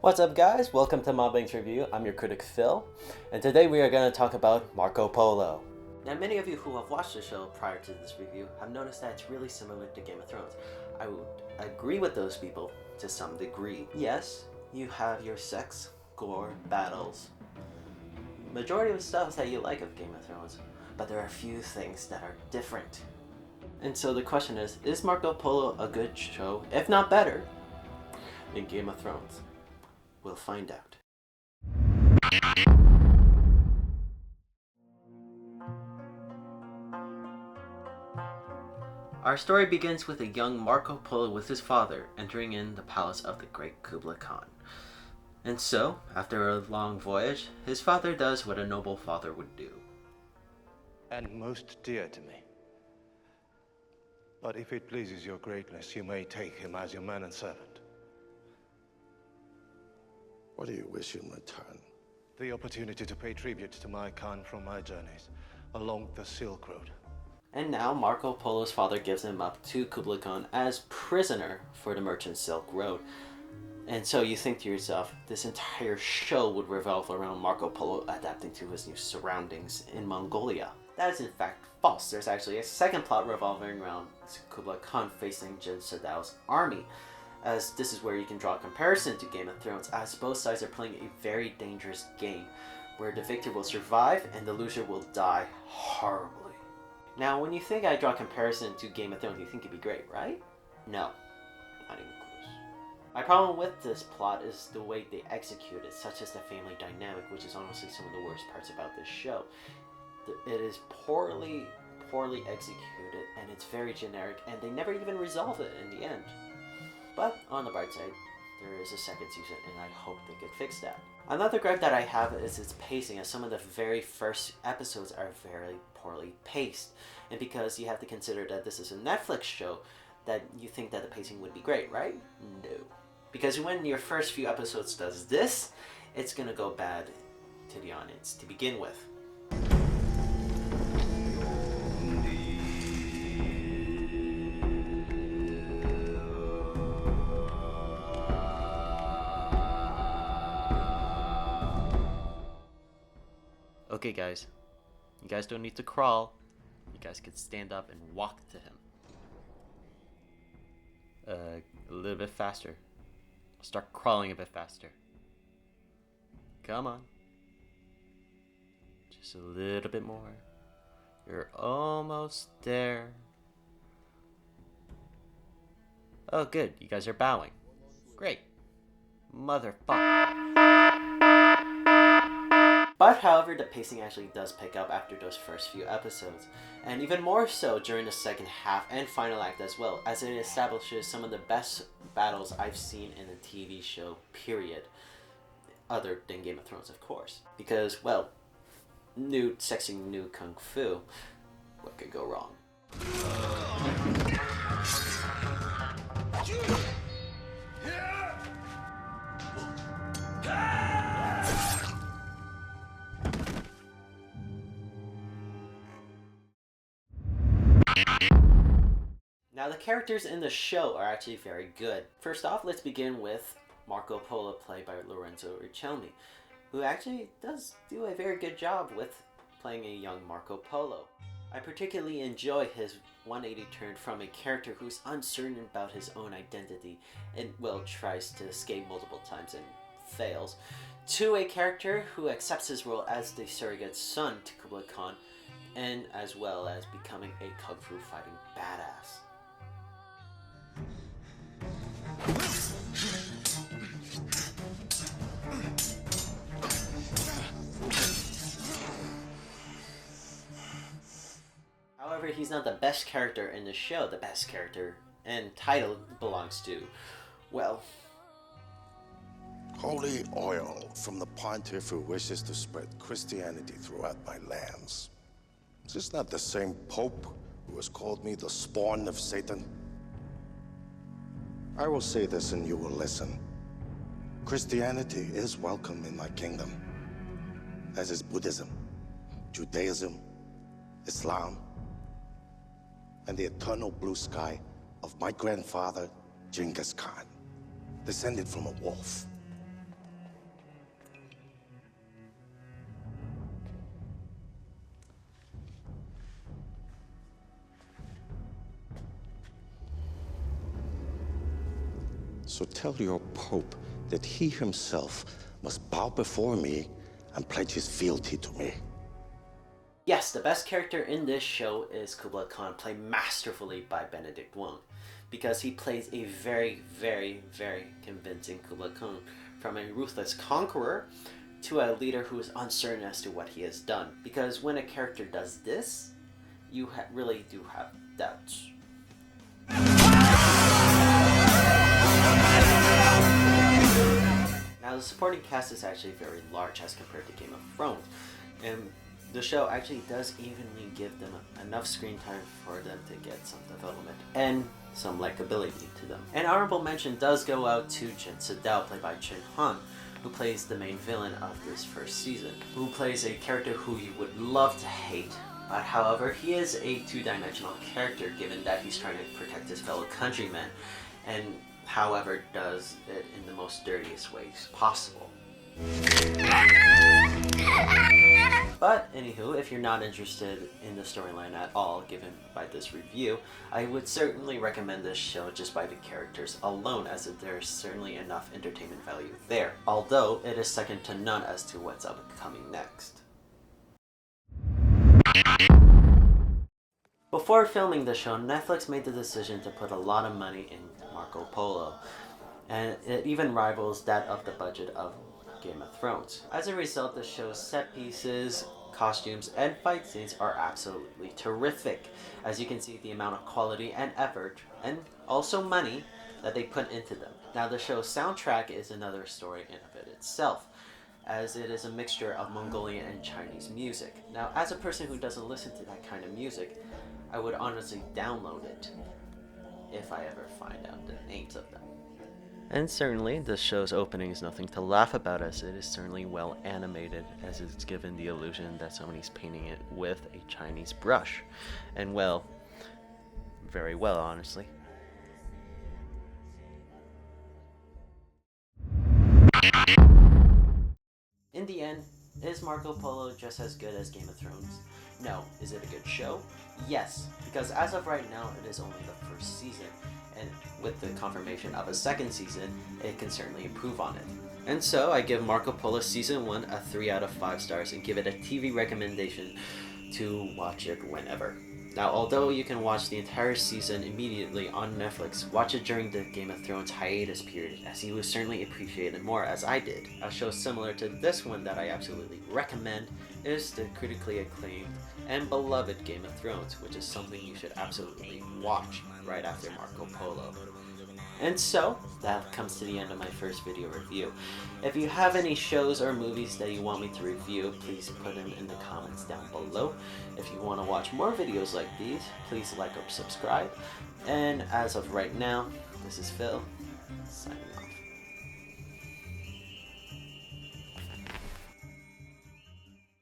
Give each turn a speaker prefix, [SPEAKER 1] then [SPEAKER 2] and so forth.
[SPEAKER 1] What's up guys, welcome to Mobeng's Review. I'm your critic Phil, and today we are going to talk about Marco Polo. Now many of you who have watched the show prior to this review have noticed that it's really similar to Game of Thrones. I would agree with those people to some degree. Yes, you have your sex, gore, battles, majority of the stuff that you like of Game of Thrones, but there are a few things that are different. And so the question is Marco Polo a good show, if not better, than Game of Thrones? We'll find out. Our story begins with a young Marco Polo with his father entering in the palace of the great Kublai Khan. And so, after a long voyage, his father does what a noble father would do.
[SPEAKER 2] And most dear to me. But if it pleases your greatness, you may take him as your man and servant.
[SPEAKER 3] What do you wish in return?
[SPEAKER 2] The opportunity to pay tribute to my Khan from my journeys along the Silk Road.
[SPEAKER 1] And now Marco Polo's father gives him up to Kublai Khan as prisoner for the Merchant Silk Road. And so you think to yourself, this entire show would revolve around Marco Polo adapting to his new surroundings in Mongolia. That is in fact false. There's actually a second plot revolving around Kublai Khan facing Jin Sadao's army, as this is where you can draw a comparison to Game of Thrones, as both sides are playing a very dangerous game, where the victor will survive and the loser will die horribly. Now, when you think I draw a comparison to Game of Thrones, you think it'd be great, right? No, not even close. My problem with this plot is the way they execute it, such as the family dynamic, which is honestly some of the worst parts about this show. It is poorly executed, and it's very generic, and they never even resolve it in the end. But on the bright side, there is a second season, and I hope they could fix that. Another gripe that I have is its pacing, as some of the very first episodes are very poorly paced. And because you have to consider that this is a Netflix show, that you think that the pacing would be great, right? No. Because when your first few episodes does this, it's gonna go bad to the audience to begin with. Okay guys, you guys don't need to crawl, you guys can stand up and walk to him. A little bit faster. Start crawling a bit faster. Come on. Just a little bit more. You're almost there. Oh good, you guys are bowing. Great. Motherfucker. But however, the pacing actually does pick up after those first few episodes, and even more so during the second half and final act as well, as it establishes some of the best battles I've seen in a TV show, period. Other than Game of Thrones, of course. Because, well, sexy new kung fu, what could go wrong? Now the characters in the show are actually very good. First off, let's begin with Marco Polo, played by Lorenzo Richelmi, who actually does do a very good job with playing a young Marco Polo. I particularly enjoy his 180 turn from a character who's uncertain about his own identity and, well, tries to escape multiple times and fails, to a character who accepts his role as the surrogate son to Kublai Khan, and as well as becoming a kung fu fighting badass. However, he's not the best character in the show. The best character and title belongs to, well,
[SPEAKER 3] Holy oil from the pontiff who wishes to spread Christianity throughout my lands. Is this not the same Pope who has called me the spawn of Satan? I will say this and you will listen. Christianity is welcome in my kingdom, as is Buddhism, Judaism, Islam, and the eternal blue sky of my grandfather, Genghis Khan, descended from a wolf. So tell your Pope that he himself must bow before me and pledge his fealty to me.
[SPEAKER 1] Yes, the best character in this show is Kublai Khan, played masterfully by Benedict Wong, because he plays a very, very, very convincing Kublai Khan, from a ruthless conqueror to a leader who is uncertain as to what he has done. Because when a character does this, you really do have doubts. Now, the supporting cast is actually very large as compared to Game of Thrones, and the show actually does evenly give them enough screen time for them to get some development and some likability to them. An honorable mention does go out to Jin Sedao, played by Chin Han, who plays the main villain of this first season, who plays a character who you would love to hate. But however, he is a two-dimensional character, given that he's trying to protect his fellow countrymen, and however does it in the most dirtiest ways possible. But anywho, if you're not interested in the storyline at all given by this review, I would certainly recommend this show just by the characters alone, as there's certainly enough entertainment value there, although it is second to none as to what's upcoming next. Before filming the show, Netflix made the decision to put a lot of money in Marco Polo, and it even rivals that of the budget of Game of Thrones. As a result, the show's set pieces, costumes, and fight scenes are absolutely terrific, as you can see the amount of quality and effort, and also money, that they put into them. Now, the show's soundtrack is another story in of it itself, as it is a mixture of Mongolian and Chinese music. Now, as a person who doesn't listen to that kind of music, I would honestly download it if I ever find out the names of them. And certainly, this show's opening is nothing to laugh about, as it is certainly well animated, as it's given the illusion that somebody's painting it with a Chinese brush. And well, very well, honestly. In the end, is Marco Polo just as good as Game of Thrones? No. Is it a good show? Yes, because as of right now, it is only the first season, and with the confirmation of a second season, it can certainly improve on it. And so, I give Marco Polo Season 1 a 3 out of 5 stars and give it a TV recommendation to watch it whenever. Now, although you can watch the entire season immediately on Netflix, watch it during the Game of Thrones hiatus period, as you will certainly appreciate it more, as I did. A show similar to this one that I absolutely recommend is the critically acclaimed and beloved Game of Thrones, which is something you should absolutely watch right after Marco Polo. And so, that comes to the end of my first video review. If you have any shows or movies that you want me to review, please put them in the comments down below. If you want to watch more videos like these, please like or subscribe. And as of right now, this is Phil, signing